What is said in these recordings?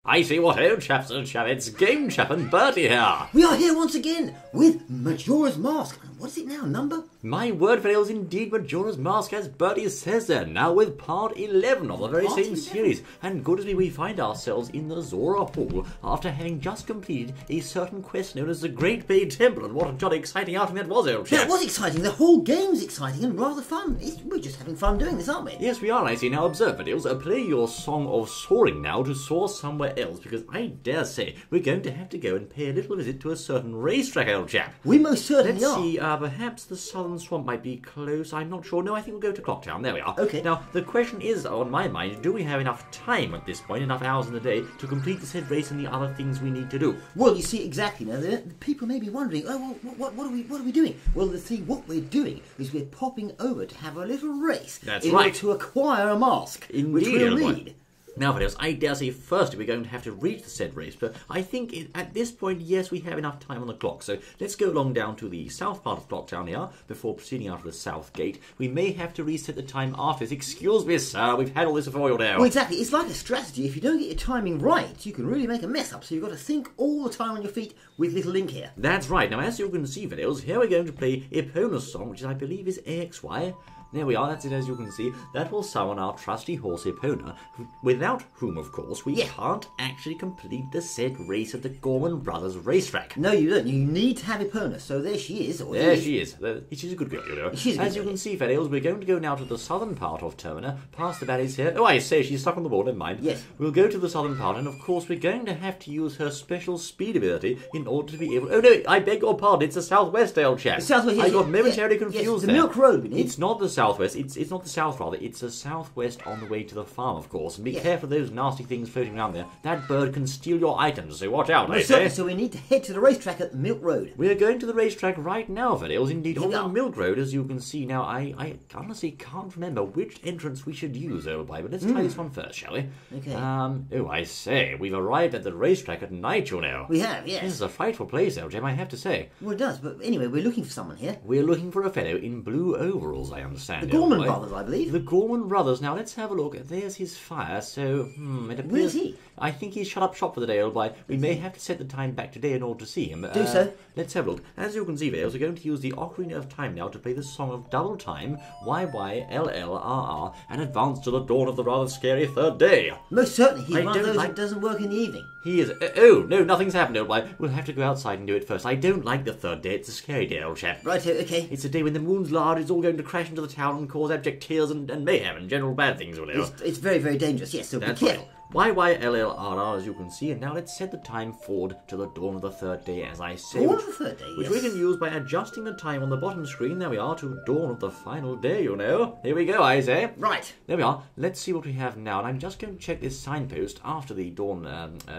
I see what old chaps and it's Game Chap and Bertie here. We are here once again with Majora's Mask. What is it now, number? My word for it is indeed Majora's Mask, as Bertie says there, now with part 11 of the very same series. And good as we find ourselves in the Zora Hall after having just completed a certain quest known as the Great Bay Temple. And what a jolly exciting outing that was, old chap. That was exciting. The whole game's exciting and rather fun. We're just having fun doing this, aren't we? Yes, we are, I see. Now observe, Videos, play your Song of Soaring now to soar somewhere else, because I dare say we're going to have to go and pay a little visit to a certain racetrack, old chap. We most certainly Let's are. see, perhaps the Southern Swamp might be close. I'm not sure. No, I think we'll go to Clocktown. There we are. Okay. Now, the question is, on my mind, do we have enough time at this point, enough hours in the day, to complete the said race and the other things we need to do? Well, you see, exactly. Now, the people may be wondering, oh, well, what are we doing? Well, what we're doing is we're popping over to have a little race. That's in right. order to acquire a mask, Indeed, which we'll need. Now, Videos, I dare say firstly we're going to have to reach the said race, but I think at this point, yes, we have enough time on the clock. So let's go along down to the south part of Clocktown here before proceeding out of the south gate. We may have to reset the time after this. Excuse me, sir, we've had all this before, you know. Well, exactly. It's like a strategy. If you don't get your timing right, you can really make a mess up. So you've got to think all the time on your feet with little Link here. That's right. Now, as you can see, Videos, here we're going to play Epona's song, which I believe is AXY. There we are, that's it, as you can see. That will summon our trusty horse Epona, without whom, of course, we can't actually complete the said race at the Gorman Brothers racetrack. No, you don't. You need to have Epona. So there she is. There she is. She's a good girl, you know. As you can see, Fedales, we're going to go now to the southern part of Termina, past the valleys here. Oh, I say, she's stuck on the wall, never mind. Yes. We'll go to the southern part, and of course, we're going to have to use her special speed ability in order to be able... Oh, no, I beg your pardon, it's the southwest, old chap. The southwest, yes, I got momentarily confused the there. Milk Road, we need. It's not the southwest, it's not the south, rather. It's the southwest on the way to the farm, of course. And be careful of those nasty things floating around there. That bird can steal your items, so watch out, I say. So we need to head to the racetrack at the Milk Road. We're going to the racetrack right now, Videos. Indeed, on the Milk Road, as you can see. Now, I honestly can't remember which entrance we should use, old boy, but let's try this one first, shall we? Okay. Oh, I say, we've arrived at the racetrack at night, you know. We have, yes. This is a frightful place, old Jim, I have to say. Well, it does, but anyway, we're looking for someone here. We're looking for a fellow in blue overalls, I understand. The Gorman Brothers, I believe. The Gorman Brothers. Now, let's have a look. There's his fire, so, it appears... Where is he? I think he's shut up shop for the day, old boy. We may have to set the time back today in order to see him. Do so. Let's have a look. As you can see, Vales, we're going to use the Ocarina of Time now to play the song of Double Time, YYLLRR, and advance to the dawn of the rather scary third day. Most certainly, he's one of those that doesn't work in the evening. He is. Oh, no, nothing's happened, old boy. We'll have to go outside and do it first. I don't like the third day. It's a scary day, old chap. Right, okay. It's a day when the moon's large, it's all going to crash into the town and cause abject tears and mayhem and general bad things, you know. It's very, very dangerous, yes, so That's be careful. Right. YYLLRR, as you can see, and now let's set the time forward to the dawn of the third day, as I say. Dawn of the third day, which yes. we can use by adjusting the time on the bottom screen. There we are, to dawn of the final day, you know. Here we go, I say. Right. There we are. Let's see what we have now, and I'm just going to check this signpost after the dawn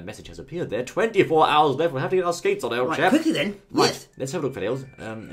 message has appeared there. 24 hours left. We'll have to get our skates on, old chap. Quickly then. Right. Yes. Let's have a look, Fidels.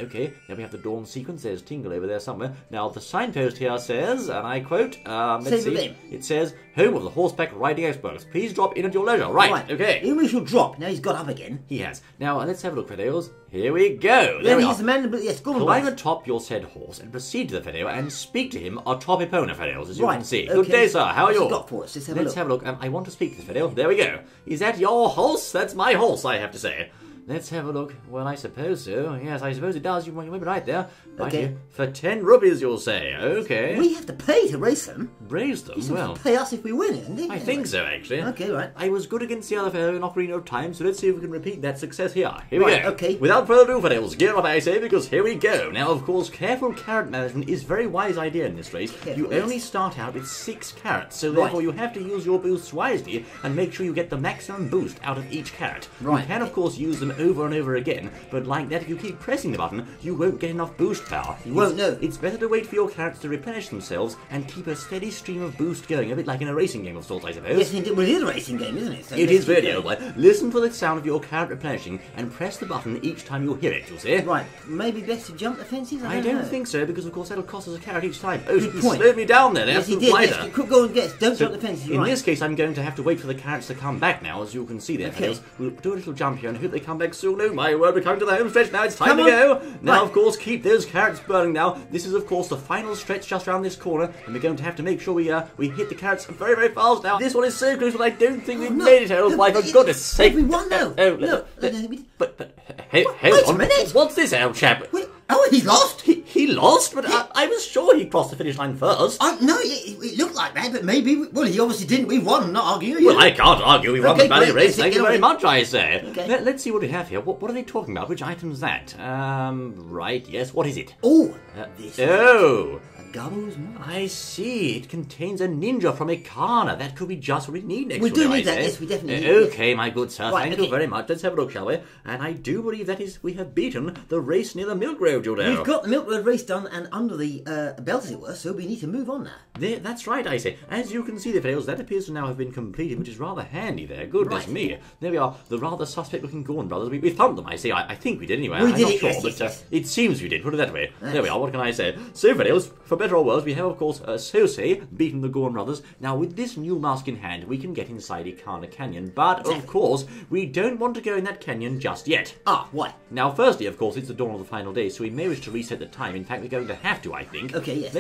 Okay, there we have the dawn sequence. There's Tingle over there somewhere. Now, the signpost here says, and I quote, let's see. It says, home of the horseback riding experts. Please drop in at your leisure. Right. Okay. Here we shall drop. Now he's got up again. He has. Now, let's have a look, Fidels. Here we go. There he's the man, yes, go on. Climb atop your said horse and proceed to the Fidel and speak to him atop Epona, Fidels, as you can see. Okay. Good day, sir. How are you? What's he got for us? Let's have a look. I want to speak to this Fidel. There we go. Is that your horse? That's my horse, I have to say. Let's have a look. Well, I suppose so. Yes, I suppose it does. You might be right there. Okay. For 10 rupees, you'll say. Okay. We have to pay to race them. Raise them? Well, pay us if we win, isn't he? I think so, actually. Okay, right. I was good against the other fellow in Ocarina of Time, so let's see if we can repeat that success here. Here we go. Okay. Without further ado, Fidels, gear up, I say, because here we go. Now, of course, careful carrot management is a very wise idea in this race. You only start out with 6 carrots, so therefore you have to use your boosts wisely and make sure you get the maximum boost out of each carrot. Right. You can, of course, use them over and over again, but like that, if you keep pressing the button, you won't get enough boost power. You won't know. It's better to wait for your carrots to replenish themselves and keep a steady stream of boost going, a bit like in a racing game of sorts, I suppose. Yes, indeed. Well, it is a racing game, isn't it? So it is really, old boy. Listen for the sound of your carrot replenishing and press the button each time you hear it, you'll see. Right. Maybe best to jump the fences? I don't know. Think so, because of course that'll cost us a carrot each time. Oh, Good he point. slowed me down there. Yes, That's he did. blighter. Yes, quick, go and get. Don't jump the fences. In this case, I'm going to have to wait for the carrots to come back now, as you can see there. Okay. We'll do a little jump here and hope they come back. climax soon. Oh my word, we're coming to the home stretch now. It's time to go. Now, of course, keep those carrots burning now. This is, of course, the final stretch just around this corner, and we're going to have to make sure we hit the carrots very, very fast now. This one is so close, but I don't think we've made it, Harold. Why, for goodness sake. We won, though. But wait a minute. What's this, old chap? Oh, he's lost? He lost? But I was sure he crossed the finish line first. No, it looked like that, but maybe... Well, he obviously didn't. We won, not argue. Well, I can't argue. We won the bally race. Thank you very much, I say. Okay. Let's see what we have here. What are they talking about? Which item's that? Right, yes. What is it? Oh, this. Oh. Gobbles more. I see. It contains a ninja from Ikana. That could be just what we need next. We do need that. Yes, we definitely need okay, my good sir. Right, Thank you very much. Let's have a look, shall we? And I do believe that is we have beaten the race near the Milk Road, Jordan. We've got the Milk Road race done and under the belt, as it were, so we need to move on now. That's right, I say. As you can see, the fails, that appears to now have been completed, which is rather handy there. Goodness me. There we are, the rather suspect-looking Gorn brothers. We thumped them, I say. I think we did anyway. I'm not sure, but it seems we did. Put it that way. There we are. What can I say? So, fails, for better or worse, we have, of course, Sosei beaten the Gorn brothers. Now, with this new mask in hand, we can get inside Ikana Canyon. But, of course, we don't want to go in that canyon just yet. Ah, why? Now, firstly, of course, it's the dawn of the final day, so we may wish to reset the time. In fact, we're going to have to, I think. Okay, yes.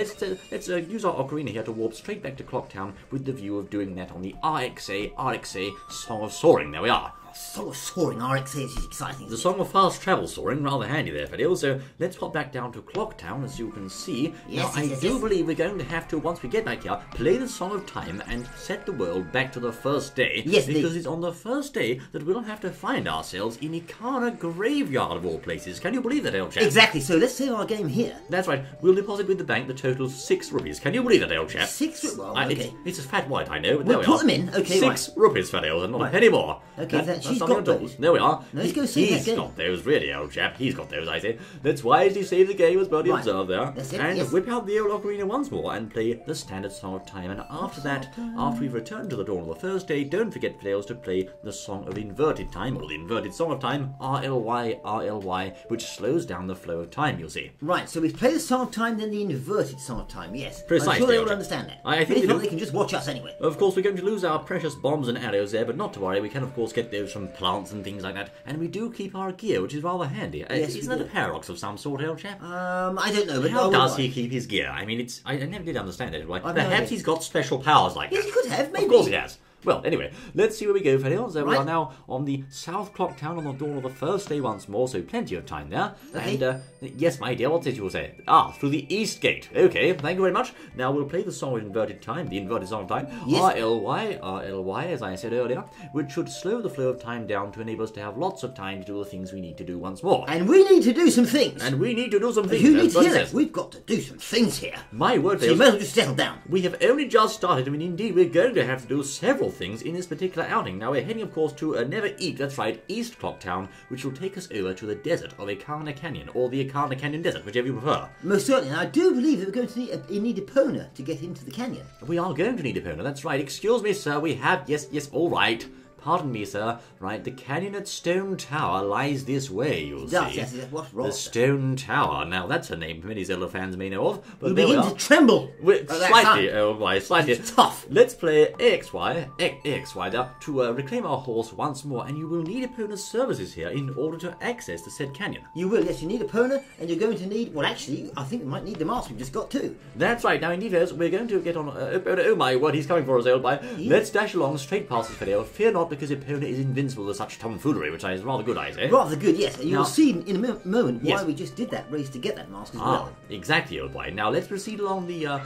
Let's use our ocarina here to warp straight back to Clocktown with the view of doing that on the RXA Song of Soaring. There we are. Song of Soaring, RXA is exciting. The Song of Fast Travel Soaring, rather handy there, Fadil. So let's hop back down to Clocktown, as you can see. Yes, now, I do believe we're going to have to, once we get back here, play the Song of Time and set the world back to the first day. Yes, because it's on the first day that we'll have to find ourselves in Ikana Graveyard, of all places. Can you believe that, old chap? Exactly, so let's save our game here. That's right. We'll deposit with the bank the total 6 rupees. Can you believe that, old chap? 6 rupees? Well, okay. It's a fat white, I know, but we'll there we put are. them in, okay, 6 rupees, Fadil, and not a penny more. Okay, that's got those. There we are. Let's go save that game. He's got those, really, old chap. He's got those, I say. Let's wisely save the game, as Birdie observed there. That's it, and whip out the old ocarina once more and play the standard Song of Time. And after that, after we've returned to the dawn of the first day, don't forget, Fails, to play the Song of Inverted Time, or the Inverted Song of Time, RLY, which slows down the flow of time, you'll see. Right, so we've played the Song of Time, then the Inverted Song of Time, yes. Precisely. I'm sure they will understand that. I think if not, they can just watch us anyway. Of course, we're going to lose our precious bombs and arrows there, but not to worry. We can, of course, get those from plants and things like that. And we do keep our gear, which is rather handy. Yes, isn't that a paradox of some sort, old chap? I don't know. But how does he keep his gear? I mean, I never did understand it. Perhaps he's got special powers like that. Yes, he could have, maybe. Of course he has. Well, anyway, let's see where we go, Fadil. So we are now on the South Clocktown on the dawn of the first day once more, so plenty of time there. Okay. And, yes, my dear, what's it you will say? Through the East Gate. Okay, thank you very much. Now we'll play the Song of Inverted Time, the Inverted Song of Time. Yes. RLY, as I said earlier, which should slow the flow of time down to enable us to have lots of time to do the things we need to do once more. And we need to do some things. And we need to do some things. You need to hear that. We've got to do some things here. My word, so you may as well just settle down. We have only just started. I mean, indeed, we're going to have to do several things in this particular outing. Now we're heading, of course, to Never Eat, that's right, East Clocktown, which will take us over to the desert of Ikana Canyon, or the Ikana Canyon Desert, whichever you prefer. Most certainly, and I do believe that we're going to need Epona to get into the canyon. We are going to need Epona, that's right. Excuse me, sir, we have, yes, all right. Pardon me, sir. Right, the canyon at Stone Tower lies this way, you'll see. Yes, what's wrong? The Stone Tower. Now, that's a name many Zelda fans may know of. But we begin to tremble. Slightly, oh my, slightly. It's tough. Let's play AXY now to reclaim our horse once more, and you will need Epona's services here in order to access the said canyon. You will, yes. You need Epona, and you're going to need, well, actually, I think we might need the mask we've just got too. That's right. Now, indeed, we're going to get on Epona. Oh my word, he's coming for us, old boy. Yeah. Let's dash along straight past this video. Fear not, because Epona is invincible to such tomfoolery, which is rather good, I say. Rather good, yes. You'll see in a moment why we just did that race to get that mask as well. Exactly, old boy. Now let's proceed along the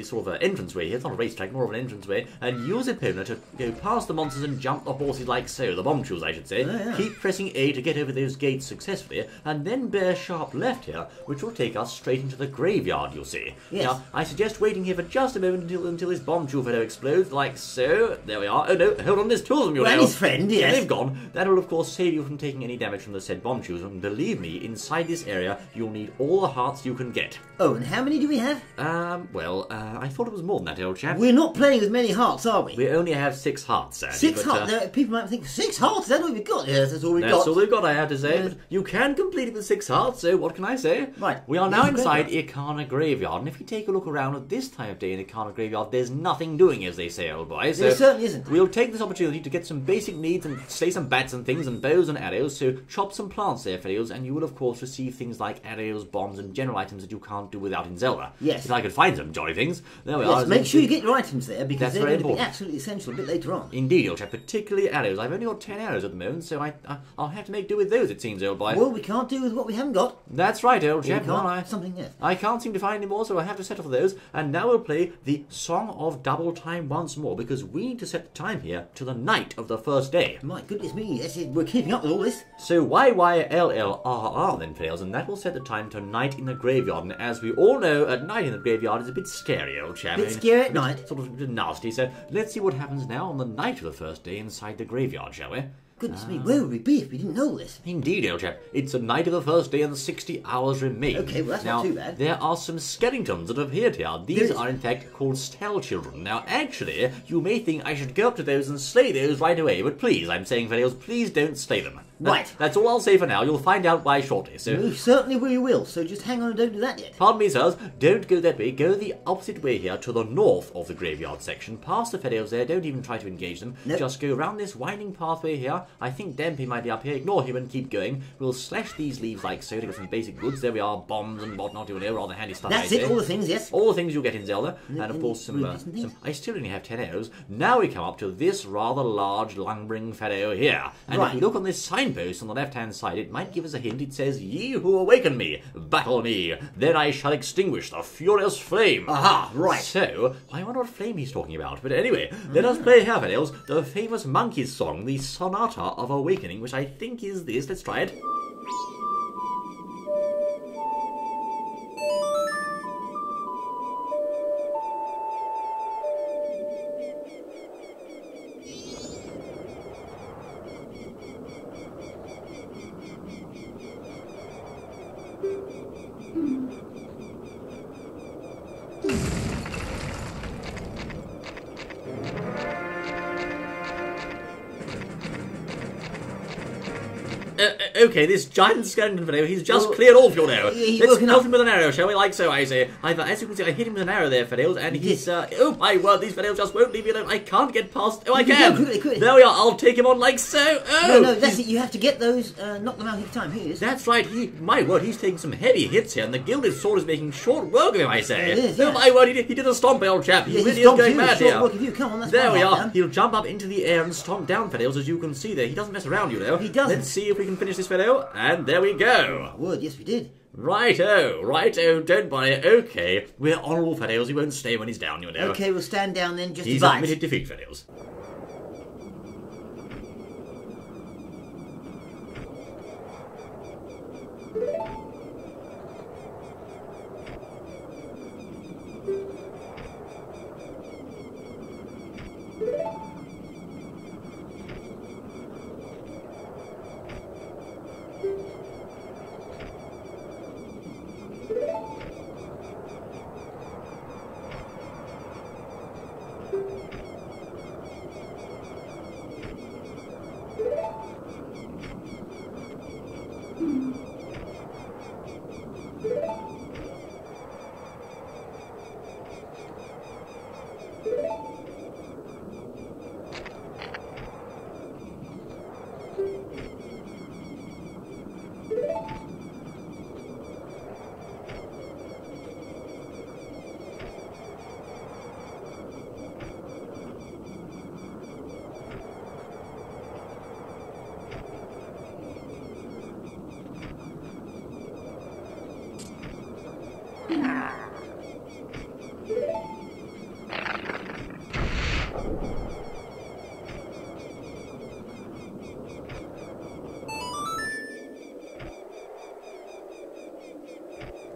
sort of entranceway here. It's not a racetrack, more of an entranceway, and use Epona to go past the monsters and jump the horses like so, the bombshells, I should say. Oh, yeah. Keep pressing A to get over those gates successfully, and then bear sharp left here, which will take us straight into the graveyard, you'll see. Yes. Now, I suggest waiting here for just a moment until this bombshell fellow explodes, like so. There we are. Oh no, hold on, there's two of them, you know. And his friend, yes. They've gone. That will, of course, save you from taking any damage from the said bombshells, and believe me, inside this area, you'll need all the hearts you can get. Oh, and how many do we have? I thought it was more than that, old chap. We're not playing with many hearts, are we? We only have 6 hearts, sadly. 6 hearts? Now, people might think, 6 hearts? That's all we've got? Yes, that's all we've got. That's all we've got, I have to say. But you can complete it with 6 hearts, so what can I say? Right. We are now inside Ikana Graveyard, and if you take a look around at this time of day in Ikana Graveyard, there's nothing doing, as they say, old boy. So there certainly isn't. We'll take this opportunity need to get some basic needs and slay some bats and things and bows and arrows, so chop some plants there, fellows, and you will of course receive things like arrows, bombs, and general items that you can't do without in Zelda. Yes. If I could find some jolly things. There we Yes, are. make sure you get your items there, because That's they're very going to be important. absolutely essential a bit later on. Indeed, old chap, particularly arrows. I've only got 10 arrows at the moment, so I'll have to make do with those, it seems, old boy. Well, we can't do with what we haven't got. That's right, old chap. We can't Well, something yet. I can't seem to find any more, so I have to settle for those. And now we'll play the Song of Double Time once more, because we need to set the time here to the night of the first day. My goodness me, yes, we're keeping up with all this. So YYLLRR then fails, and that will set the time to night in the graveyard. And as we all know, at night in the graveyard is a bit scary, old chap. Bit scary at night. Sort of a bit nasty. So let's see what happens now on the night of the first day inside the graveyard, shall we? Goodness me, where would we be if we didn't know this? Indeed, old chap. It's the night of the first day and 60 hours remain. Okay, well, that's now, not too bad. There are some skeletons that have appeared here. These are, in fact, called Stell Children. Now, actually, you may think I should go up to those and slay those right away, but please, I'm saying, fellows, please don't slay them. Right. That's all I'll say for now. You'll find out why shortly. So, Certainly we will, so just hang on and don't do that yet. pardon me, sirs, don't go that way. Go the opposite way here to the north of the graveyard section. Past the fellows there, don't even try to engage them. Nope. Just go round this winding pathway here. I think Dampy might be up here. Ignore him and keep going. We'll slash these leaves like so to get some basic goods. There we are, bombs and whatnot, you know, rather handy stuff. That's it, all the things, yes. All the things you'll get in Zelda. And of course some, rubies and things. I still only have 10 arrows. Now we come up to this rather large lumbering fellow here. And Right. if you look on this signpost on the left-hand side, it might give us a hint. It says, "Ye who awaken me, battle me, then I shall extinguish the furious flame." Aha, right. So, I wonder what flame he's talking about. But anyway, let us play here, fellows, the famous Monkey's song, the Sonata of Awakening, which I think is this. Let's try it. Okay, this giant skeleton fellow, he's just cleared off your now. he's Let's woken melt up. him with an arrow, shall we? Like so, I say. As you can see, I hit him with an arrow there, fellows, and he's, oh my word, these fellows just won't leave me alone. I can't get past. Oh, I can. Go, quickly. There we are. I'll take him on like so. Oh, No, that's it. You have to get those, knock them out each time. Here he is. That's right. My word, he's taking some heavy hits here, and the gilded sword is making short work of him, I say. It is, Oh yes. my word, he did a stomp, old chap. He Yes, really he's is stomped going you. mad Short here. work of you. Come on, that's There fine, we are. down. He'll jump up into the air and stomp down, fellows, as you can see there. He doesn't mess around, you know. He doesn't. Let's see if we can finish this fellow, and there we go. Word, yes, we did. Righto, don't worry. Okay, we're honourable fellows. He won't stay when he's down, you know. Okay, we'll stand down then just He's to bite. admitted defeat, fellows.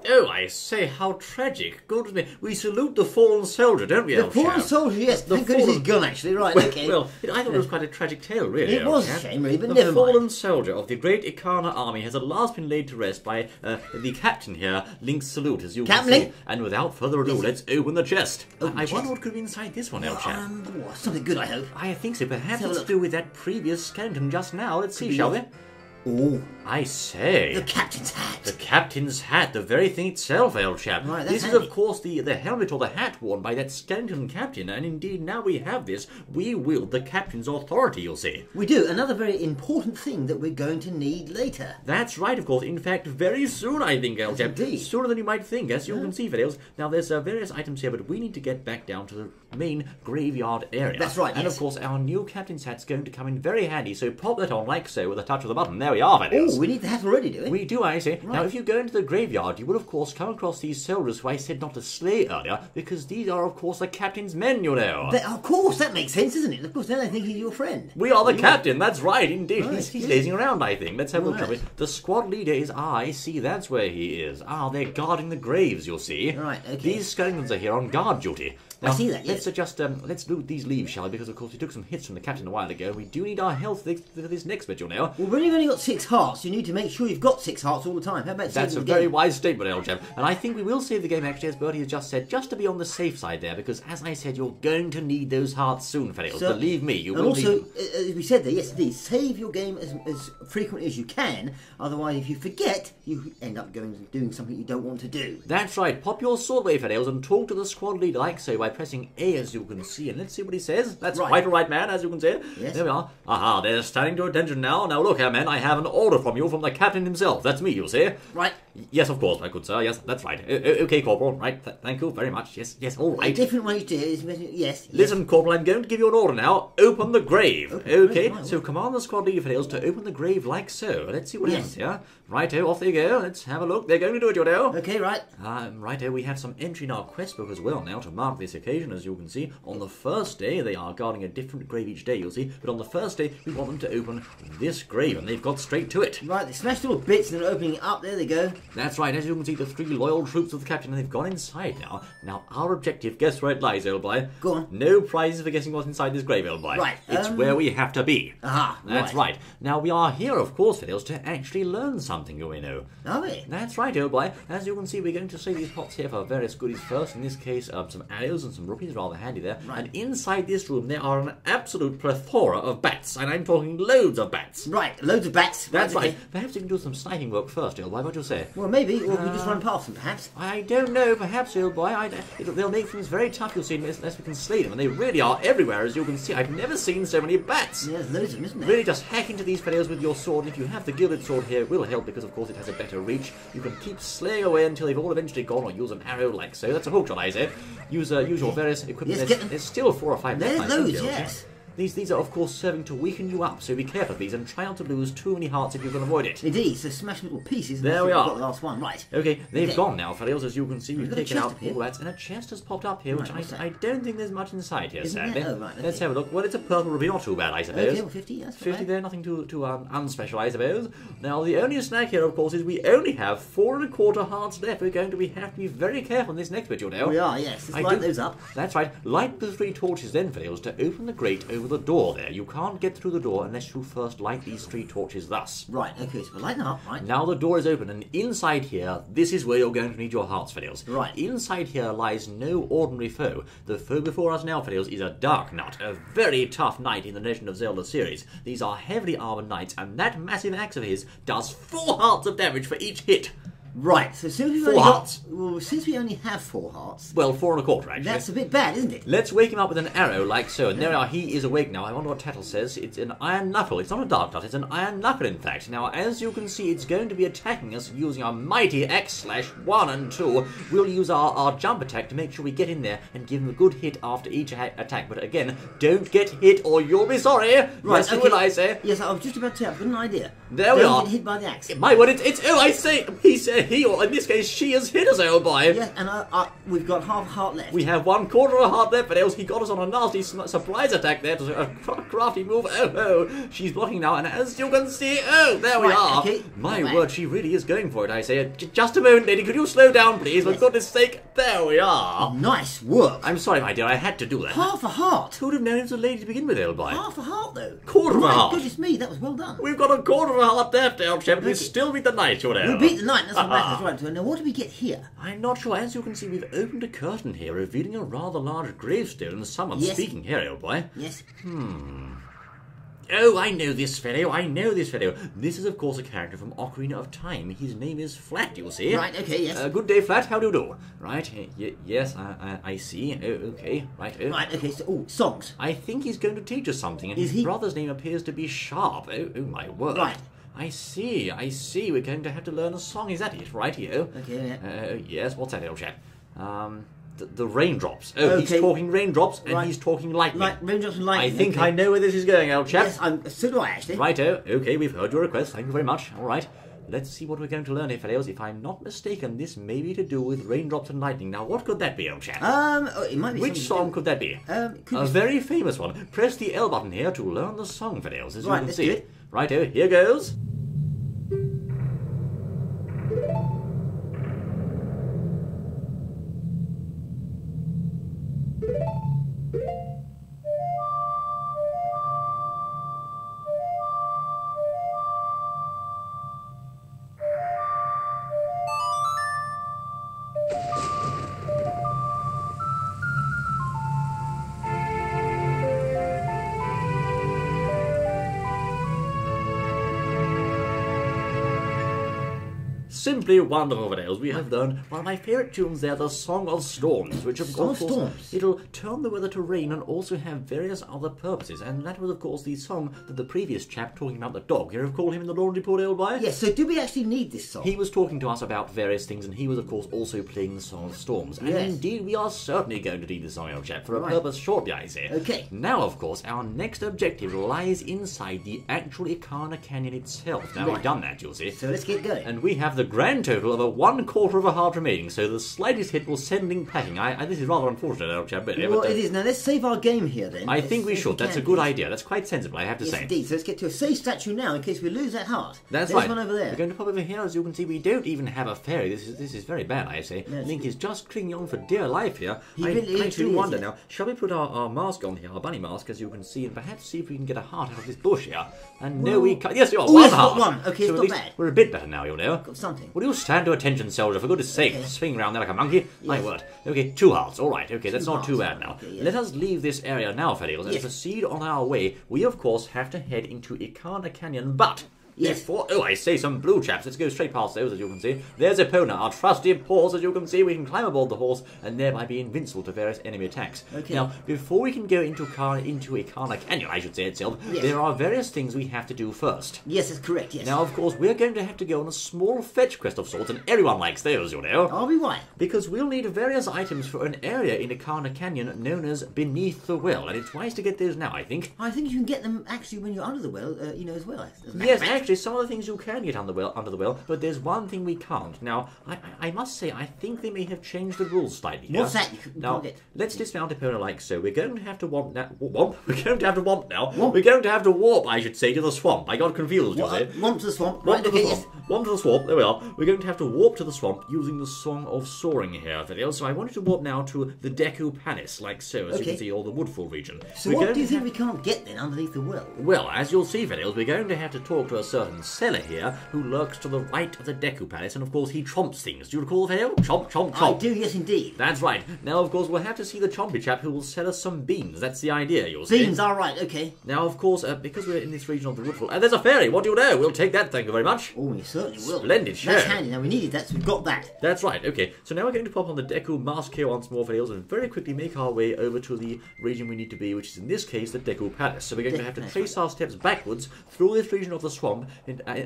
Oh, I say, how tragic. Goodness me. We salute the fallen soldier, don't we, The old fallen chap? soldier, yes. The Thank goodness he's fallen- gone, actually. Right, okay. Well, I thought it was quite a tragic tale, really. It old was a chap. shame, really, but the never mind. fallen soldier of the great Ikana army has at last been laid to rest by the captain here, Link's salute, as you Captain can see. Link? And without further ado, let's open the chest. Open I chest. wonder what could be inside this one, old chap. Something good, I hope. I think so. Perhaps have a it's to look. do with that previous skeleton just now. Let's see, be shall we? it. Oh, I say. the captain's hat. The captain's hat, the very thing itself, old chap. Right, this that's is, of handy. course, the helmet or the hat worn by that skeleton captain, and indeed, now we have this, we wield the captain's authority, you'll see. We do. Another very important thing that we're going to need later. That's right, of course. In fact, very soon, I think, old chap. indeed. Sooner than you might think, as you can see, Fiddles. Now, there's various items here, but we need to get back down to the main graveyard area. That's right, And, yes. of course, our new captain's hat's going to come in very handy, so pop that on like so with a touch of the button. There we are, Fiddles. Oh, we need the hat already, do we? We do, I say. Right. Now, if you go into the graveyard, you will, of course, come across these soldiers who I said not to slay earlier, because these are, of course, the captain's men, you know. Of course, that makes sense, doesn't it? Of course, then I think he's your friend. We are the captain, that's right, indeed. Right, He's good. lazing around, I think. Let's have a look, shall we? Right. The squad leader is I see, that's where he is. Ah, they're guarding the graves, you'll see. Right, okay. These skeletons are here on guard duty. Now, see that, yes. let's loot these leaves, shall we? Because, of course, we took some hits from the captain a while ago. We do need our health for this next bit, you know. Well, when you've only got 6 hearts, you need to make sure you've got 6 hearts all the time. How about That's a saving the very game? wise statement, old chap. And I think we will save the game, actually, as Bertie has just said, just to be on the safe side there, because, as I said, you're going to need those hearts soon, Fedels. So- Believe me, you And will also, need... as we said there, yes, indeed, save your game as frequently as you can. Otherwise, if you forget, you end up doing something you don't want to do. That's right. Pop your sword away, Fedels, and talk to the squad leader like so by pressing A, as you can see. And let's see what he says. That's Right. quite all right, man, as you can see. Yes. There we are. Aha, they're standing to attention now. Now look here, men, I have an order from you from the captain himself. That's me, you see. Right. Yes, of course, my good sir. Yes, that's right. Okay, Corporal. Right. Thank you very much. Yes, all A right. different way to do it is, yes. Listen, Corporal, I'm going to give you an order now. Open the grave. Open the Okay, grave, right, so right. command the squad leader Fidels to open the grave like so. Let's see what Yes. happens here. Righto, off they go. Let's have a look. They're going to do it, you know. Okay, right. Righto, we have some entry in our quest book as well now to mark this occasion, as you can see. On the first day, they are guarding a different grave each day, you'll see. But on the first day, we want them to open this grave, and they've got straight to it. Right, they smashed all the bits and they're opening it up. There they go. That's right, as you can see, the 3 loyal troops of the captain, and they've gone inside now. Now, our objective, guess where it lies, old boy? Go on. No prizes for guessing what's inside this grave, old boy. Right, It's where we have to be. Aha, That's right. Now, we are here, of course, Fiddles, to actually learn something, you know. Are we? That's right, old boy. As you can see, we're going to save these pots here for various goodies first. In this case, some arrows and some rupees, rather handy there. Right. And inside this room, there are an absolute plethora of bats. And I'm talking loads of bats. Right, loads of bats. That's right. okay. Perhaps you can do some sniping work first, old boy. What do you say? Well, maybe, or we just run past them, perhaps. I don't know, perhaps, old boy. They'll make things very tough, you'll see, unless we can slay them. And they really are everywhere, as you can see. I've never seen so many bats. Yeah, there's loads of them, isn't there? Really just hack into these fellows with your sword, and if you have the gilded sword here, it will help, because of course it has a better reach. You can keep slaying away until they've all eventually gone, or use an arrow like so. That's a hook shot, I say. Use your various equipment. Yes, get them. There's still 4 or 5 There's left, I think, loads, old yes. chap. These are, of course, serving to weaken you up, so be careful of these, and try not to lose too many hearts if you can avoid it. Indeed, so smash little pieces. And There that's we it, we've are. got the last one, right. Okay, they've Okay. gone now, fellows, as you can see. We've got a taken chest out up here. all that, and a chest has popped up here, which Right, what's that? I don't think there's much inside here, Isn't sadly. there? Oh, right, Let's okay. have a look. Well, it's a purple ruby, not too bad, I suppose. Okay, well, 50, that's not 50 bad. there, nothing too unspecial, I suppose. Now, the only snack here, of course, is we only have 4 1/4 hearts left. We're going to have to be very careful in this next bit, you know. We are, yes. Let's I light do- those up. That's right. Light the 3 torches then, Fails, to open the grate over the door there. You can't get through the door unless you first light these 3 torches thus. Right, okay, so we're lighting up, right. Now the door is open, and inside here, this is where you're going to need your hearts, Fiddles. Right. Inside here lies no ordinary foe. The foe before us now, Fiddles, is a Dark Knight, a very tough knight in the Legend of Zelda series. These are heavily armored knights, and that massive axe of his does 4 hearts of damage for each hit. Right, so since we've 4 only hearts. well, since we only have 4 hearts, Well, 4 1/4, actually. that's a bit bad, isn't it? Let's wake him up with an arrow, like so. And there we are, he is awake now. I wonder what Tattle says. It's an iron knuckle. It's not a dark nut, it's an iron knuckle, in fact. Now, as you can see, it's going to be attacking us using our mighty X/1 and 2. We'll use our jump attack to make sure we get in there and give him a good hit after each attack. But again, don't get hit or you'll be sorry. Right, Yes, you will, I say. Yes, I was just about to say, I've got an idea. There we Don't are. get hit by the axe. My word, oh, I say, he said he, or in this case, she has hit us, old boy. Yes, and we've got half a heart left. We have 1/4 of a heart left, but else he got us on a nasty surprise attack there. A crafty move. Oh, she's blocking now, and as you can see, there we Right, are. okay. My Right. word, she really is going for it, I say. Just a moment, lady. Could you slow down, please? For Yes. goodness sake, there we are. Nice work. I'm sorry, my dear, I had to do that. Half a heart. Who would have known it was a lady to begin with, old boy? Half a heart, though. Quarter of a My heart. goodness me, that was well done. We've got 1/4 of a heart left, old chap, and we Okay. still beat the knight, you know. We beat the knight, that's what matters. Right, so now what do we get here? I'm not sure. As you can see, we've opened a curtain here, revealing a rather large gravestone and someone Yes. speaking here, old boy. Yes. Oh, I know this fellow, This is, of course, a character from Ocarina of Time. His name is Flat, you'll see. Right, okay, yes. Good day, Flat, how do you do? Right, yes, I see. Oh, okay, right. Oh. Right, okay, so, songs. I think he's going to teach us something, and Is his he? brother's name appears to be Sharp. Oh, my word. Right. I see. We're going to have to learn a song, is that it? Right-o. Okay, yeah. Yes, what's that, little chap? The raindrops. Oh, Okay. he's talking raindrops, and Right. he's talking lightning. Raindrops and lightning. I think okay. I know where this is going, old chap. Yes, so do I, actually. Righto. Okay, we've heard your request. Thank you very much. All right. Let's see what we're going to learn here, fellows. If I'm not mistaken, this may be to do with raindrops and lightning. Now, what could that be, old chap? It might be Which song could that be? could A be- very famous one. Press the L button here to learn the song, fellows, as you Right, can let's see. do it. Righto, here goes. Simply wonderful, fellows. We have learned one of my favourite tunes there, the Song of Storms, which of Song of course Storms. it'll turn the weather to rain and also have various other purposes. And that was, of course, the song that the previous chap talking about the dog here have called him in the laundry, poor old boy. Yes, so do we actually need this song? He was talking to us about various things, and he was, of course, also playing the Song of Storms. And Yes. indeed, we are certainly going to need the song, old chap, for a Right. purpose shortly, I say. Okay. Now, of course, our next objective lies inside the actual Ikana Canyon itself. Now, we've Right. done that, you'll see. So let's get going. And we have the grand total of a 1/4 of a heart remaining, so the slightest hit will send thing packing. This is rather unfortunate, old chap, but, Well, it is. Now, let's save our game here, then. I Let's think we save should. the That's a can, good please. idea. That's quite sensible, I have to Yes, say. indeed. So let's get to a save statue now in case we lose that heart. That's There's right. one over there. We're going to pop over here. As you can see, we don't even have a ferry. This is very bad, I say. Yes. Link is just clinging on for dear life here. He I really do is, wonder yes. now, shall we put our mask on here, our bunny mask, as you can see, and perhaps see if we can get a heart out of this bush here? And no, we can't. Yes, you are. Oh, One yes, heart. got one. Okay, so it's at not least bad. we're a bit better now, you know. Got something. Will you stand to attention, soldier, for goodness sake? Okay. Swing round there like a monkey. My Yes. word. Okay, 2 hearts. All right. Okay, that's not too hearts. bad now. Okay, yes. Let us leave this area now, fellows, and Yes. proceed on our way. We, of course, have to head into Ikana Canyon, but... Yes. Before, I say some blue chaps. Let's go straight past those, as you can see. There's Epona, our trusty horse, as you can see. We can climb aboard the horse and thereby be invincible to various enemy attacks. Okay. Now, before we can go into Ikana Canyon, I should say itself, Yes. there are various things we have to do first. Yes, that's correct, yes. Now, of course, we're going to have to go on a small fetch quest of sorts, and everyone likes those, you know. Are we right? Because we'll need various items for an area in Ikana Canyon known as Beneath the Well, and it's wise to get those now, I think. I think you can get them actually when you're under the well, as well. As a matter Yes, of fact. actually, some of the things you can get under the well, but there's one thing we can't. Now, I must say, I think they may have changed the rules slightly. here. What's that? You Now, can't get- let's dismount Epona like so. We're going to have to womp now. Womp? We're going to have to womp now. Womp. We're going to have to warp, I should say, to the swamp. I got confused, you see. Womp to the swamp. Warp Right, to the okay, swamp. yes. Warp to the swamp. There we are. We're going to have to warp to the swamp using the Song of Soaring here, video. So I wanted to warp now to the Deku Palace, like so, as you Okay. can see, or the Woodfall region. So We're what going do you to think have- we can't get then underneath the well? Well, as you'll see, videos, we're going to have to talk to a certain seller here who lurks to the right of the Deku Palace, and of course he chomps things. Do you recall, video? Chomp, chomp, I chomp. do, yes, indeed. That's right. Now, of course, we'll have to see the chompy chap who will sell us some beans. That's the idea, you'll see. Beans are right, okay. Now, of course, because we're in this region of the Woodfall, there's a ferry. What do you know? We'll take that, thank you very much. Oh, we certainly will. Splendid show. That's handy. Now, we needed that, so we've got that. That's right, okay. So now we're going to pop on the Deku mask here once more, videos, and very quickly make our way over to the region we need to be, which is in this case the Deku Palace. So we're going to have to trace our steps backwards through this region of the swamp,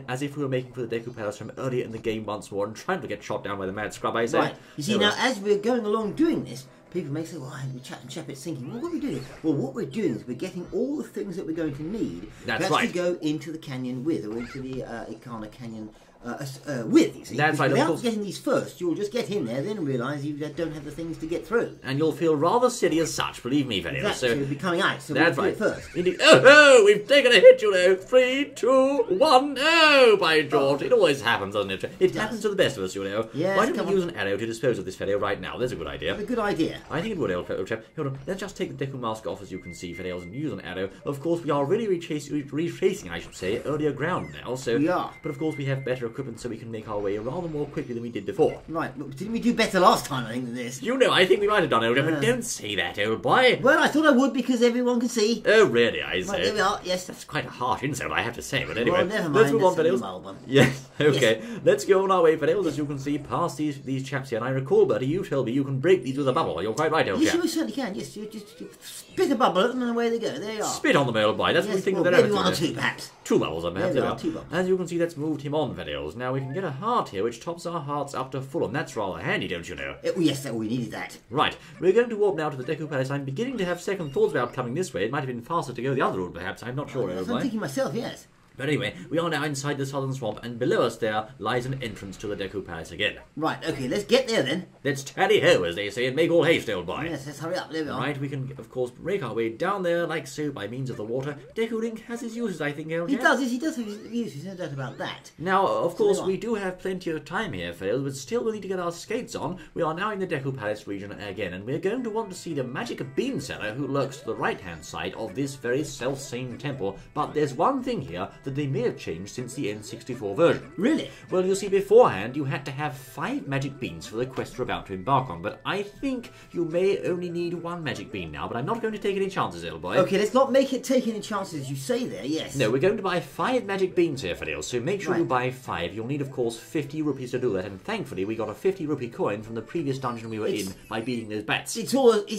as if we were making for the Deku Palace from earlier in the game once more, and trying to get shot down by the mad scrub, I say. Right. You see, There we now, are. as we're going along doing this, people may say, well, Chapit's thinking, well, what are we doing? Well, what we're doing is we're getting all the things that we're going to need That's to actually right. go into the canyon with, or into the Ikana Canyon with, you see. That's right, of Without course. getting these first, you'll just get in there, then realise you don't have the things to get through. And you'll feel rather silly as such, believe me, videos. Exactly, so you'll be coming out, so That's we'll right. do it first. Indeed. Oh, we've taken a hit, you know. 3, 2, 1. Oh, by George. It always happens, doesn't it? It happens to the best of us, you know. Yes, Why don't come we on. use an arrow to dispose of this fellow right now? There's a good idea. That's a good idea. there. I think it would, old chap. Hold on, let's just take the Deku mask off, as you can see, Fidels, and use an arrow. Of course, we are really retracing, I should say, earlier ground now, so... We are. But of course, we have better equipment, so we can make our way rather more quickly than we did before. Right, but didn't we do better last time, I think, than this? You know, I think we might have done, old chap, but don't say that, old boy. Well, I thought I would because everyone can see. Oh, really, I say. Right, there we are, yes. That's quite a harsh insult, I have to say, but anyway. Well, never mind. Let's move on, That's Fidels. a mild one. Yes, okay. Let's go on our way, Fidels, as you can see, past these chaps here. And I recall, Bertie, you told me you can break these with a bubble. You're quite right, old Yes, chap. you certainly can. Yes, you just spit a bubble at them and away they go. There you are. Spit on them, old boy. That's what we Yes, think well, of their maybe attitude. one or two, perhaps. Two bubbles, perhaps. There we are, two bubbles. As you can see, that's moved him on, Fidels. Now we can get a heart here, which tops our hearts up to full, and that's rather handy, don't you know? Oh, yes, we needed that. Right, we're going to warp now to the Deku Palace. I'm beginning to have second thoughts about coming this way. It might have been faster to go the other route, perhaps. I'm not sure, old I'm boy. thinking myself, yes. But anyway, we are now inside the southern swamp, and below us there lies an entrance to the Deku Palace again. Right, okay, let's get there then. Let's tally-ho, as they say, and make all haste, old boy. Yes, let's hurry up. There we are. Right, we can, of course, break our way down there like so by means of the water. Deku Link has his uses, I think, old He chap. does, yes, he does have his uses, no doubt about that. Now, of course, there we do have plenty of time here, Phil, but still we need to get our skates on. We are now in the Deku Palace region again, and we're going to want to see the magic bean seller who lurks to the right-hand side of this very self-same temple. But there's one thing here that they may have changed since the N64 version. Really? Well, you see, beforehand, you had to have 5 magic beans for the quest you're about to embark on, but I think you may only need 1 magic bean now, but I'm not going to take any chances, little boy. Okay, let's not make it take any chances, you say there, yes. No, we're going to buy 5 magic beans here, Fidel, so make sure you Right. buy 5. You'll need, of course, 50 rupees to do that, and thankfully we got a 50 rupee coin from the previous dungeon we were in by beating those bats. It's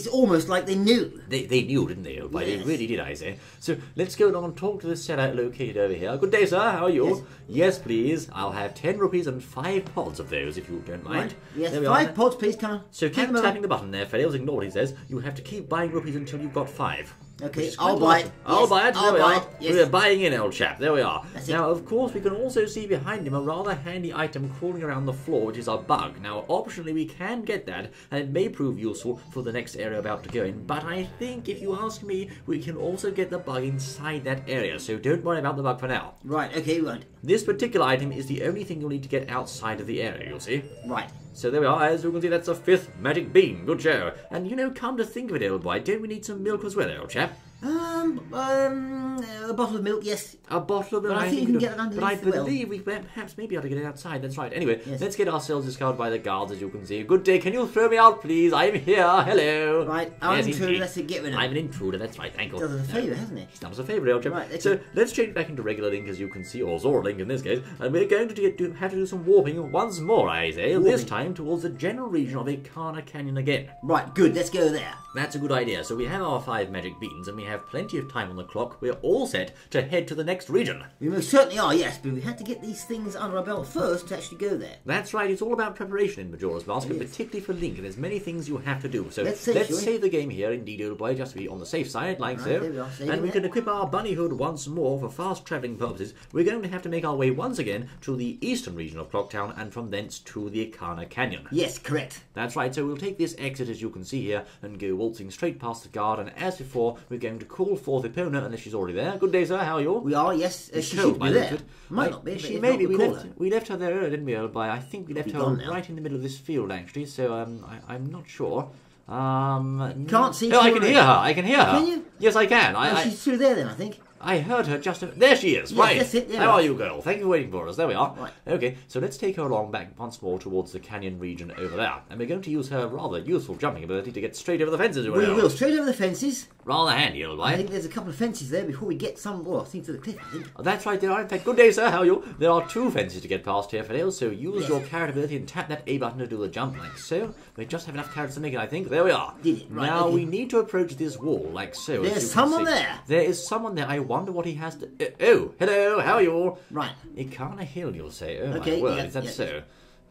almost like they knew. They knew, didn't they, old boy? Yes. They really did, I say. So let's go along and talk to the seller located over here. Good day, sir. How are you? Yes, please. I'll have 10 rupees and 5 pods of those, if you don't mind. Right. Yes, There we 5 are. pods, please, come on. So keep Hand them over. tapping the button there, Fidel. Ignore what he says. You have to keep buying rupees until you've got 5. Okay, Which is quite I'll buy it. awesome. I'll Yes, buy it. There I'll we buy are. it, yes. We're buying in, old chap. There we are. That's it. Now, of course, we can also see behind him a rather handy item crawling around the floor, which is a bug. Now, optionally, we can get that, and it may prove useful for the next area about to go in. But I think, if you ask me, we can also get the bug inside that area. So don't worry about the bug for now. Right, okay, right. This particular item is the only thing you'll need to get outside of the area, you'll see. Right. So there we are, as you can see, that's a 5th magic bean. Good show. And you know, come to think of it, old boy, don't we need some milk as well, old chap? A bottle of milk, yes. A bottle of milk. But I think you can get it underneath But I the well. believe we perhaps may be able to get it outside. That's right. Anyway, Yes. let's get ourselves discovered by the guards, as you can see. Good day. Can you throw me out, please? I'm here. Hello. Right, I'm Yes, an intruder, indeed. that's it, get rid of I'm him. an intruder. That's right. Thank you. Does us a favour, hasn't it? He's done us a favour, old chap. Right, So okay. let's change back into regular Link, as you can see, or Zora Link in this case, and we're going to have to do some warping once more, I say. This time towards the general region of Ikana Canyon again. Right, good, let's go there. That's a good idea. So we have our 5 magic beans, and we have plenty of time on the clock. We're all set to head to the next region. We most certainly are, yes, but we had to get these things under our belt first to actually go there. That's right, it's all about preparation in Majora's Mask, and Yes. particularly for Link, and there's many things you have to do. So Let's let's save, shall we? save the game here, indeed, old boy, just to be on the safe side, like Right, so. there we are, saving And we it. can equip our bunny hood once more for fast travelling purposes. We're going to have to make our way once again to the eastern region of Clocktown, and from thence to the Ikana Canyon. Yes, correct. That's right, so we'll take this exit, as you can see here, and go waltzing straight past the guard, and as before, we're going to call forth Epona, unless she's already there. Good day, sir, how are you? We are, yes. She's She cold should by be the there. looks of it. Might not be, but She if may not, be. we'll call her. We left her there earlier, didn't we, old boy? I think we left She's her gone now. right in the middle of this field, actually, so I'm not sure. Can't see Oh, I through can her. hear her. I can hear her. Can you? Yes, I can. Oh, she's through there then, I think. I heard her just... There she is, Yes, right. that's it, there How we are are. you, girl? Thank you for waiting for us. There we are. Right. Okay, so let's take her along back once more towards the canyon region over there. And we're going to use her rather useful jumping ability to get straight over the fences. We will, straight over the fences. Rather handy, old boy. I think there's a couple of fences there before we get some, well, I think to the cliff, I think. Oh, that's right, there are. In fact, good day, sir. How are you? There are 2 fences to get past here, Fidel, so use Yes. your carrot ability and tap that A button to do the jump like so. We just have enough carrots to make it, I think. There we are. Did it, right, now, okay. we need to approach this wall like so. as There's you can someone see. there. There is someone there. I wonder what he has to... oh, hello, how are you? Right. Ikana Hill, you'll say. Oh, Okay, my word, yeah, is that yeah. so?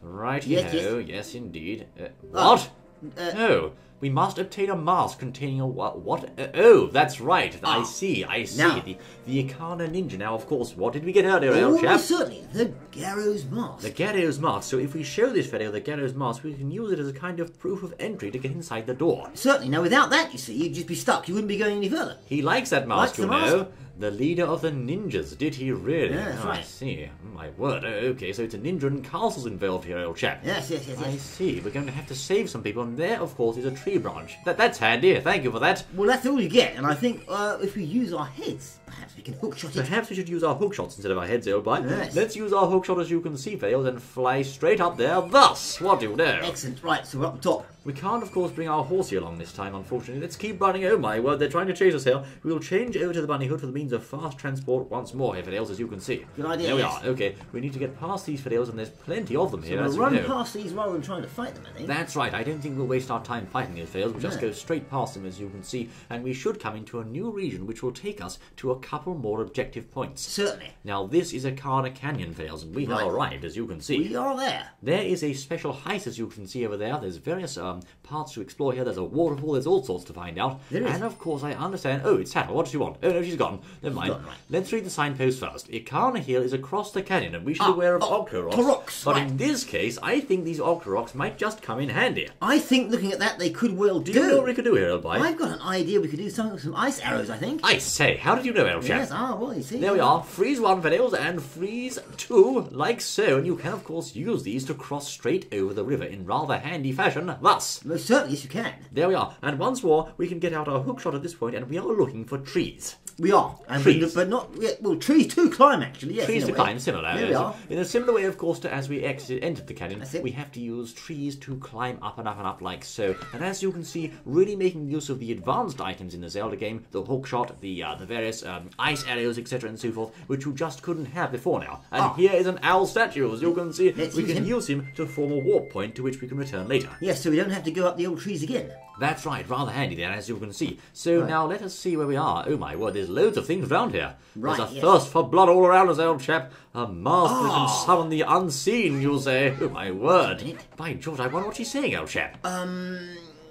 Right, Yes, yes, indeed. What? Oh, we must obtain a mask containing a what? Oh, that's right. I see. Now. The Ikana Ninja. Now, of course, what did we get earlier, Oh, old chap? certainly, the Garrow's mask. The Garrow's mask. So if we show this video the Garrow's mask, we can use it as a kind of proof of entry to get inside the door. Certainly. Now, without that, you see, you'd just be stuck. You wouldn't be going any further. He likes that mask, Likes you the know. mask? The leader of the ninjas, did he really? Yeah, that's I right. see. My word. Oh, okay, so it's a ninja and castles involved here, old chap. Yes. I see. We're going to have to save some people, and there, of course, is a tree tree branch. That's handy. Thank you for that. Well, that's all you get, and I think if we use our heads, perhaps we can hookshot it. Perhaps we should use our hookshots instead of our heads, old boy. Yes. Let's use our hookshot, as you can see, Fails, and fly straight up there. Thus, what do you know? Excellent. Right, so we're up the top. We can't, of course, bring our horsey along this time, unfortunately. Let's keep running. Oh my word, they're trying to chase us here. We will change over to the bunny hood for the means of fast transport once more here, Fails, as you can see. Good idea. There we yes. are. Okay, we need to get past these Fails, and there's plenty of them here, So as we'll you run know. past these rather than trying to fight them, I think. That's right. I don't think we'll waste our time fighting these Fails. We'll just No. go straight past them, as you can see, and we should come into a new region which will take us to a couple more objective points. Certainly. Now, this is Ikana Canyon, Fails, and we have Right. arrived, as you can see. We are there. There is a special heist, as you can see over there. There's various parts to explore here. There's a waterfall. There's all sorts to find out. There is. And, of course, I understand... Oh, it's Tattle. What does she want? Oh, no, she's gone. Never mind. gone, right. Let's read the signpost first. Ikana Hill is across the canyon, and we should be aware of Octorocks. Octorocks, But right. in this case, I think these Octorocks might just come in handy. I think looking at that, they could well do. Do you know what we could do here, old boy? I've got an idea. We could do something with some ice arrows, I think. I say, how did you know, old chap? Yes, well, you see. There we are. Freeze 1 Fails and freeze 2, like so. And you can, of course, use these to cross straight over the river in rather handy fashion, thus. Most certainly, yes, you can. There we are. And once more, we can get out our hookshot at this point, and we are looking for trees. We are. And Trees. but not... Well, trees to climb, actually, yes. Trees in to a way. climb, similar. There we are. In a similar way, of course, to as we entered the canyon, That's it. we have to use trees to climb up and up and up like so. And as you can see, really making use of the advanced items in the Zelda game, the hookshot, the various ice arrows, etc. and so forth, which you just couldn't have before now. And here is an owl statue, as you can see. Let's we use can him. use him to form a warp point to which we can return later. Yes, so we don't have to go up the old trees again. That's right, rather handy there, as you can see. So Right. now let us see where we are. Oh my word, there's loads of things around here. Right, There's a yes. thirst for blood all around us, old chap. A mask that can summon the unseen, you'll say. Oh my word. minute. By George, I wonder what she's saying, old chap.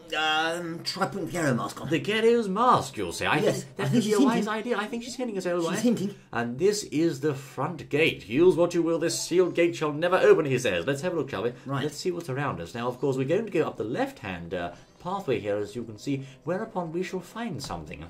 Try putting the Garo mask on. The Ghetto's mask, you'll say. I Yes, think I that think would be she's a wise hinting. idea. I think she's hinting us, old She's boy. hinting. And this is the front gate. Use what you will, this sealed gate shall never open, he says. Let's have a look, shall we? Right. Let's see what's around us. Now, of course, we're going to go up the left-hand pathway here, as you can see, whereupon we shall find something.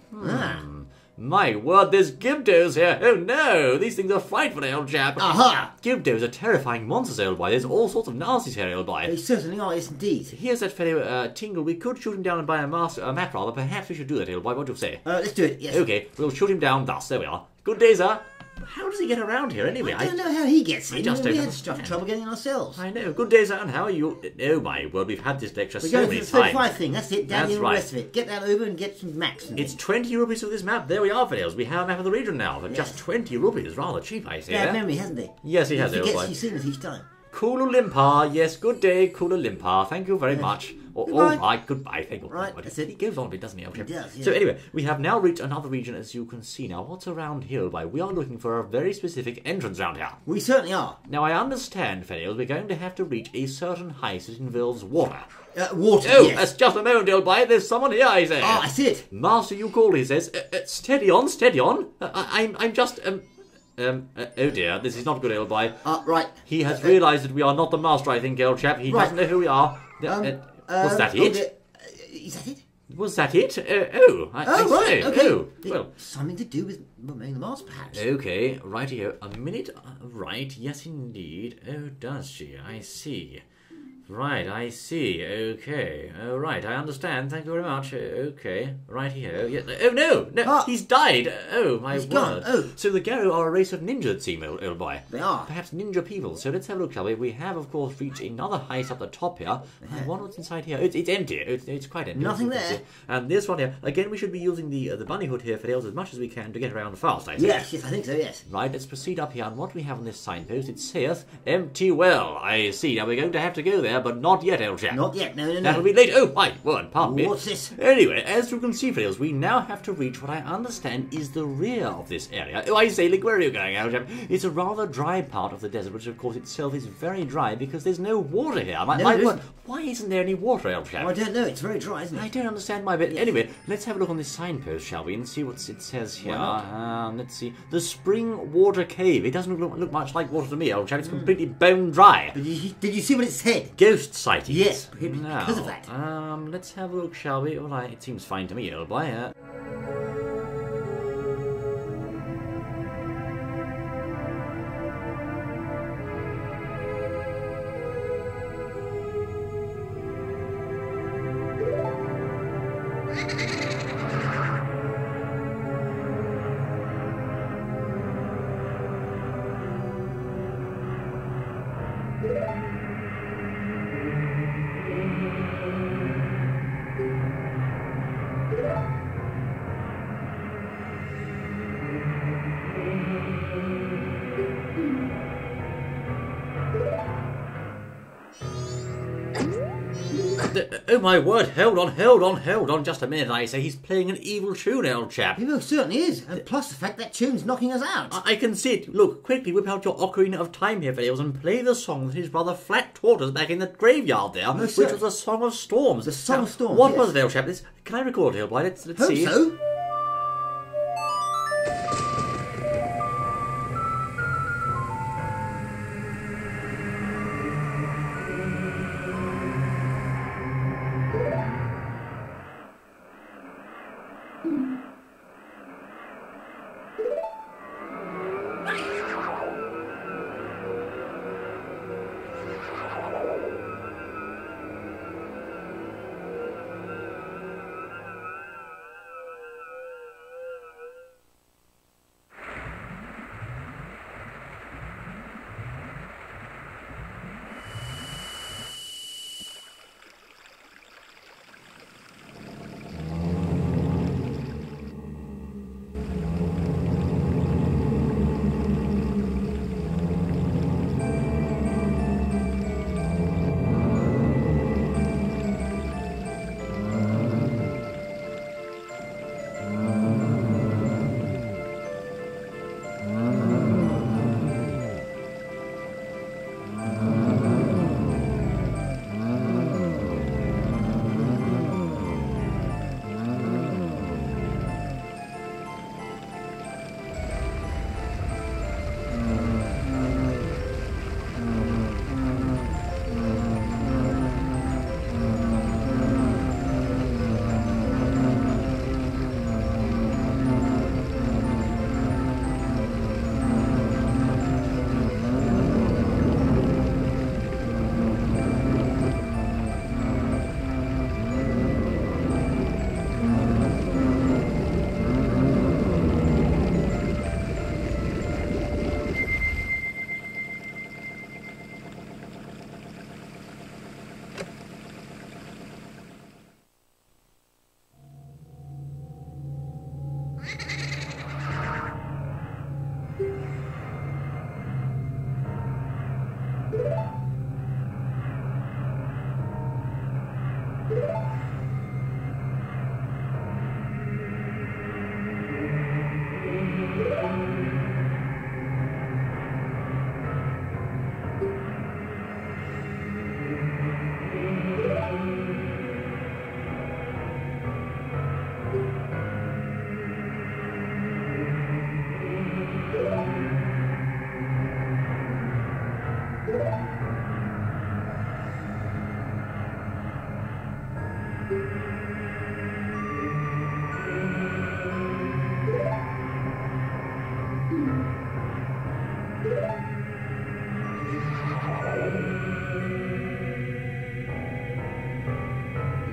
My word, there's Gibdos here. Oh no, these things are frightful, old chap. Aha! Gibdos are terrifying monsters, old boy. There's all sorts of nasties here, old boy. They certainly are, yes indeed. Here's that fellow Tingle. We could shoot him down and buy a map, rather. Perhaps we should do that, old boy. What do you say? Let's do it, yes. Okay, we'll shoot him down thus. There we are. Good day, sir. How does he get around here anyway? I don't know how he gets in. just we don't had stuff trouble getting in ourselves. I know. Good day, sir. And how are you? Oh my word, we've had this lecture We're so going many for the 35 times. thing. That's it. Down That's here and right. the rest of it. Get that over and get some max. It's 20 rupees for this map. There we are, Fails. We have a map of the region now for Yes. just 20 rupees. Rather cheap, I say. Bad eh? memory, hasn't he? Yes, he has, He old forgets boy. he's seen us each time. Kulalimpa, yes, good day, Kulalimpa. Thank you very much. Oh, Goodbye. right, goodbye. Thank you. Right, But that's it. He goes on a bit, doesn't he? He does, yeah. So anyway, we have now reached another region, as you can see. Now, what's around here? By we are looking for a very specific entrance around here. We certainly are. Now, I understand, fellows, we're going to have to reach a certain height that involves water. Water, Oh, yes. that's just a moment, old boy. There's someone here, I say. I see it. Master, you call, he says. Steady on, steady on. I'm just, oh dear, this is not good, old boy. Right. He has realised that we are not the master, I think, old chap. He Right. doesn't know who we are. Was that it? Is that it? Was that it? I Oh, right, say. okay. Oh, well, Something to do with removing the mask, perhaps. okay, right here. A minute. Right, yes, indeed. Oh, does she? I see. Right, I see. Okay. Oh, right, I understand. Thank you very much. Okay. Right here. Yeah. Oh, no! No, Ah. he's died! Oh, my He's word. gone. Oh. So the Garo are a race of ninja, it seems, old boy. They are. Perhaps ninja people. So let's have a look, shall we? We have, of course, reached another height up the top here. I wonder what's inside here. It's empty. It's quite empty. Nothing as you can there. see. And this one here. Again, we should be using the bunny hood here, Fidels, as much as we can to get around fast, I think. Yes, I think so, yes. Right, let's proceed up here. And what we have on this signpost, it saith, empty well. I see. Now, we're going to have to go there, but not yet, old chap. Not yet, no. That'll be late. Oh, my word, pardon me. What's this? Anyway, as you can see, Fidels, we now have to reach what I understand is the rear of this area. Oh, I say, look, where are you going, old chap? It's a rather dry part of the desert, which, of course, itself is very dry because there's no water here. My there word, isn't. why isn't there any water, old chap? I don't know, it's very dry, isn't I it? don't understand my bit. Anyway, let's have a look on this signpost, shall we, and see what it says here. Let's see. The Spring Water Cave. It doesn't look much like water to me, old chap. It's completely bone dry. Did you see what it said? Ghost sightings. Yes, because of that. Let's have a look, shall we? All right, it seems fine to me, old boy. Oh my word, hold on just a minute, I say. He's playing an evil tune, old chap. He most certainly is, and plus the fact that tune's knocking us out. I can see it. Look, quickly whip out your ocarina of time here, Fails, and play the song that his brother Flat taught us back in the graveyard there, which was the Song of Storms. The Song of Storms, What yes. was it, old chap? Can I record it, old boy? Let's Hope see. so.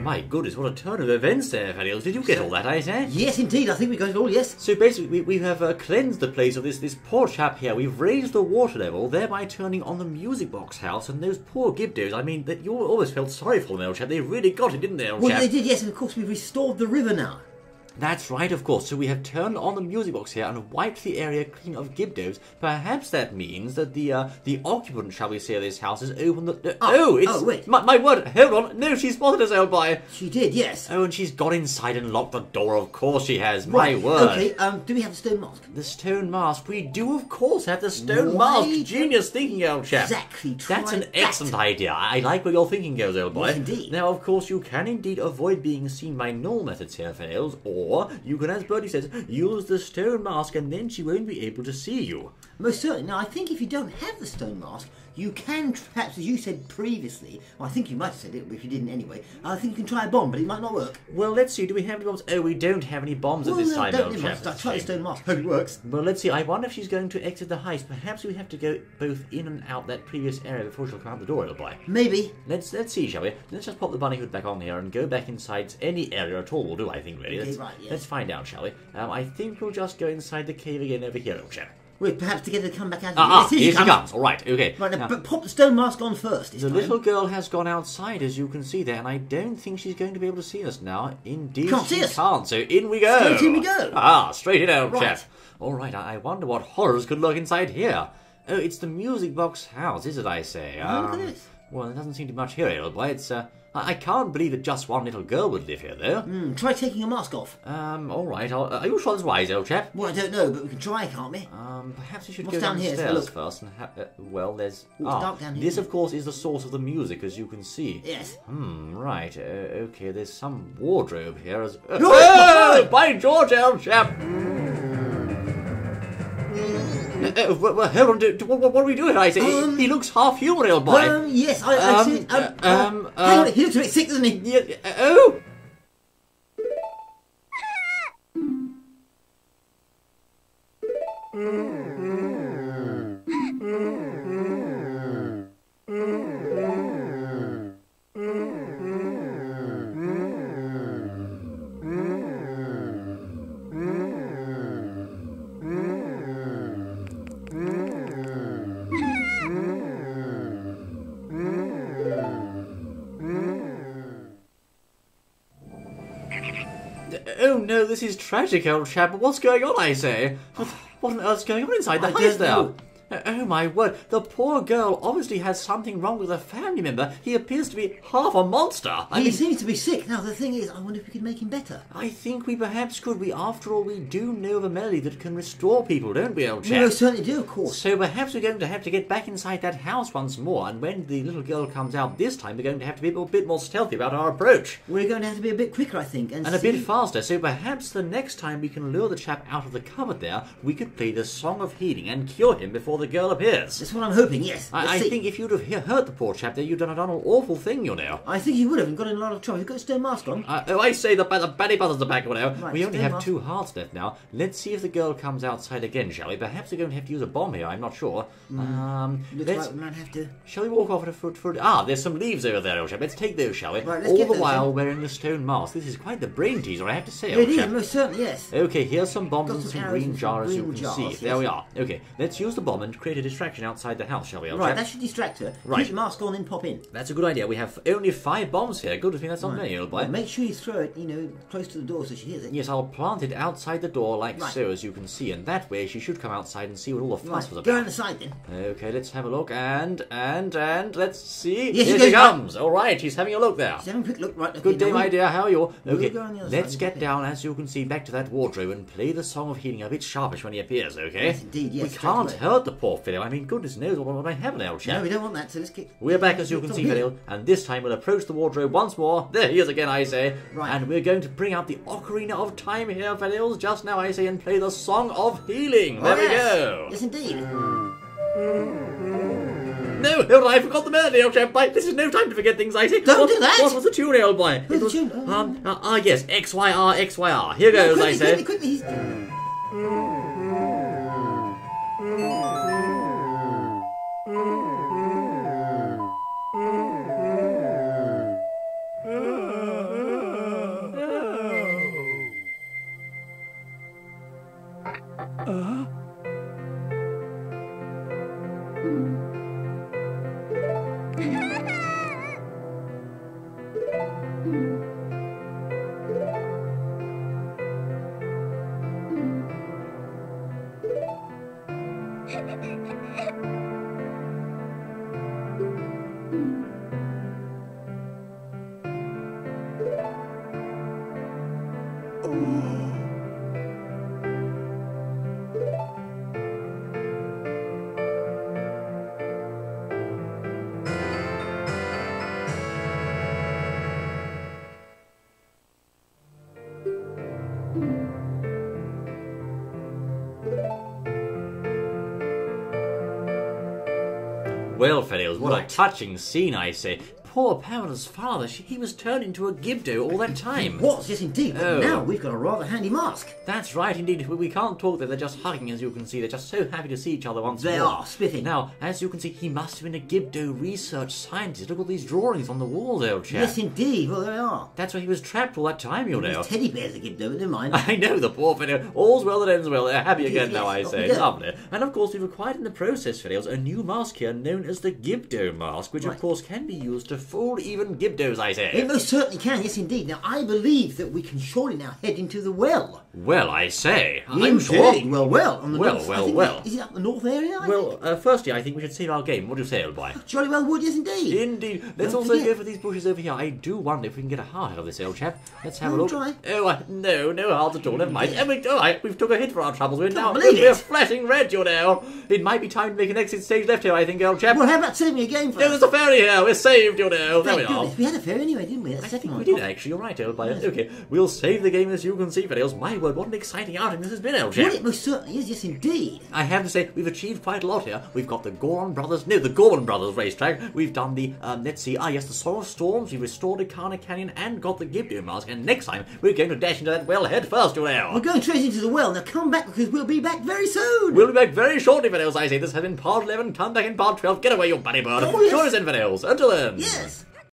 My goodness, what a turn of events there, Faniels. Did you get all that, I say? Yes, indeed. I think we got it all, yes. So basically, we have cleansed the place of this poor chap here. We've raised the water level, thereby turning on the music box house, and those poor Gibdos, I mean, that you almost felt sorry for them, old chap. They really got it, didn't they, old Well, chap? they did, yes, and of course we've restored the river now. That's right, of course. So we have turned on the music box here and wiped the area clean of Gibdos. Perhaps that means that the occupant, shall we say, of this house has opened the... wait. My word, hold on. No, she spotted us, old boy. She did, yes. Oh, and she's got inside and locked the door. Of course she has. My Right, word. Okay, do we have the stone mask? The stone mask. We do, of course, have the stone Why mask. Genius thinking, old chap. Exactly. Try That's an that. excellent idea. I like where your thinking goes, old boy. Yes, indeed. Now, of course, you can indeed avoid being seen by normal methods here, Fails, or you can, as Bertie says, use the stone mask and then she won't be able to see you. Most certainly. Now, I think if you don't have the stone mask, you can, perhaps, as you said previously, well, I think you might have said it, but if you didn't anyway, I think you can try a bomb, but it might not work. Well, let's see. Do we have any bombs? Oh, we don't have any bombs at this time, old chap. I'll try the stone mask. Hope it works. Well, let's see. I wonder if she's going to exit the heist. Perhaps we have to go both in and out that previous area before she'll come out the door, old boy. Maybe. Let's see, shall we? Let's just pop the bunny hood back on here and go back inside any area at all will do, I think, really. Okay, right, yes. Let's find out, shall we? I think we'll just go inside the cave again over here, old chap. Well, perhaps to get her to come back out. Here she comes. All right, okay. Right, Now, but pop the stone mask on first. the little girl has gone outside, as you can see there, and I don't think she's going to be able to see us now. Indeed, Can't she see us. can't. So in we go. Straight in we go. Straight in, old Right. chap. All right, I wonder what horrors could lurk inside here. Oh, it's the music box house, is it? I say. Look at this. Well, there doesn't seem to be much here, old boy. It's I can't believe that just one little girl would live here, though. Try taking your mask off. All right. Are you sure that's wise, old chap? Well, I don't know, but we can try, can't we? Perhaps we should What's go down here? downstairs Look. first and have. Well, there's. It's dark down here. This, of course, is the source of the music, as you can see. Yes. Right. Okay, there's some wardrobe here as. Oh, by George, old chap! Well, hold on. What are we doing? I say he looks half human, old boy. Yes, I see. Hang on, he looks a bit sick, doesn't he? Yeah, oh. Oh no, this is tragic, old chap. What's going on, I say? What on earth's going on inside the house don't there? know. Oh my word, the poor girl obviously has something wrong with a family member. He appears to be half a monster. He seems to be sick. Now, the thing is, I wonder if we could make him better. I think we perhaps could. After all, we do know of a melody that can restore people, don't we, old chap? We certainly do, of course. So perhaps we're going to have to get back inside that house once more, and when the little girl comes out this time, we're going to have to be a bit more stealthy about our approach. We're going to have to be a bit quicker, I think. And a bit faster, so perhaps the next time we can lure the chap out of the cupboard there, we could play the Song of Healing and cure him before the girl appears. That's what I'm hoping, yes. I think if you'd have hurt the poor chap there, you'd have done an awful thing, you know. I think he would have and got in a lot of trouble. He's got a stone mask on. I say the baddie buzzers are back, now. Right, We only stone have mask. 2 hearts left now. Let's see if the girl comes outside again, shall we? Perhaps we're going to have to use a bomb here, I'm not sure. Looks like we might have to. Shall we walk off at a foot? There's some leaves over there, old chap. Let's take those, shall we? Right, let's All get the those, while then. wearing the stone mask. This is quite the brain teaser, I have to say, It old is, chap. most certainly, yes. Okay, here's some bombs Got and some some arrows green and some jars, as you green can jars, see. yes. There we are. Okay, let's use the bomb and create a distraction outside the house, shall we, old Right, chap? that should distract her. Right. Keep the mask on, then pop in. That's a good idea. We have only 5 bombs here. Good, I think that's not many, old boy. Well, make sure you throw it, close to the door so she hears it. Yes, I'll plant it outside the door like Right. so, as you can see, and that way she should come outside and see what all the fuss was Go about. on the side then. Okay, let's have a look, and let's see. Yes, Here she she goes, right. comes. All right, she's having a look there. Just have a quick look. Right, okay, Good day, now my we'll- dear. How are you? we'll Okay, go on the other let's side, get okay. down, as you can see, back to that wardrobe and play the Song of Healing a bit sharpish when he appears, okay? Yes, indeed, yes, We straight can't away. hurt the poor fellow. I mean, goodness knows what I have now, chap. No, we don't want that, so let's get... We're back, as you can see, Fidel, and this time we'll approach the wardrobe once more. There he is again, I say. Right. And we're going to bring out the Ocarina of Time here, Fidel, just now, I say, and play the Song of Healing. There we go. Yes, indeed. No, hold on, I forgot the melody, old chap. This is no time to forget things, I say. Don't do that. What was the tune, old boy? What's It was, the tune? yes, XYR, XYR. Here goes, I say. Quickly. He's... Well, fellows, what a touching scene, I say. poor Pamela's father, he was turned into a Gibdo all that time. Was, yes indeed, but now we've got a rather handy mask. That's right, indeed. We can't talk there, they're just hugging, as you can see. They're just so happy to see each other once more. They are, spiffing. Now, as you can see, he must have been a Gibdo research scientist. Look at all these drawings on the wall there, old chap. Yes indeed, well they are. That's why he was trapped all that time, you know. His teddy bears are Gibdo, but never mind. I know, the poor fellow. All's well that ends well. They're happy again now, I yes, say. Lovely. And of course, we've acquired in the process, Fiddles, a new mask here known as the Gibdo mask, which of course can be used to fool even Gibdos, I say. It most certainly can, yes indeed. Now I believe that we can surely now head into the well. Well, I say. I'm Indeed. sure. Well. On the north, Well. Is it up the north area? Firstly, I think we should save our game. What do you say, old boy? Jolly well would, yes indeed. Indeed. Let's Don't also forget. go for these bushes over here. I do wonder if we can get a heart out of this, old chap. Let's have a We'll look. try. Oh, no hearts at all. Never mind. We've took a hit for our troubles. We're believe it. flashing red, you know. It might be time to make an exit stage left here, I think, old chap. Well, how about saving a game for No, there's a ferry here. We're saved, you know. There we Thank are. goodness. We had a fair anyway, didn't we? That's the second one. We did actually. You're right, old boy. Okay, we'll save the game as you can see, Fiddles. My word, what an exciting outing this has been, old chap. Well, it most certainly is, yes indeed. I have to say, we've achieved quite a lot here. We've got the Gorman Brothers racetrack. We've done the, the Song of Storms. We've restored Ikana Canyon and got the Gibdo mask. And next time, we're going to dash into that well head first, you know. We're going straight into the well. Now come back because we'll be back very soon. We'll be back very shortly, Fiddles. I say this has been part 11. Come back in part 12. Get away, you bunny bird. Oh, yes. Join us in, Fiddles. Until then. Yes.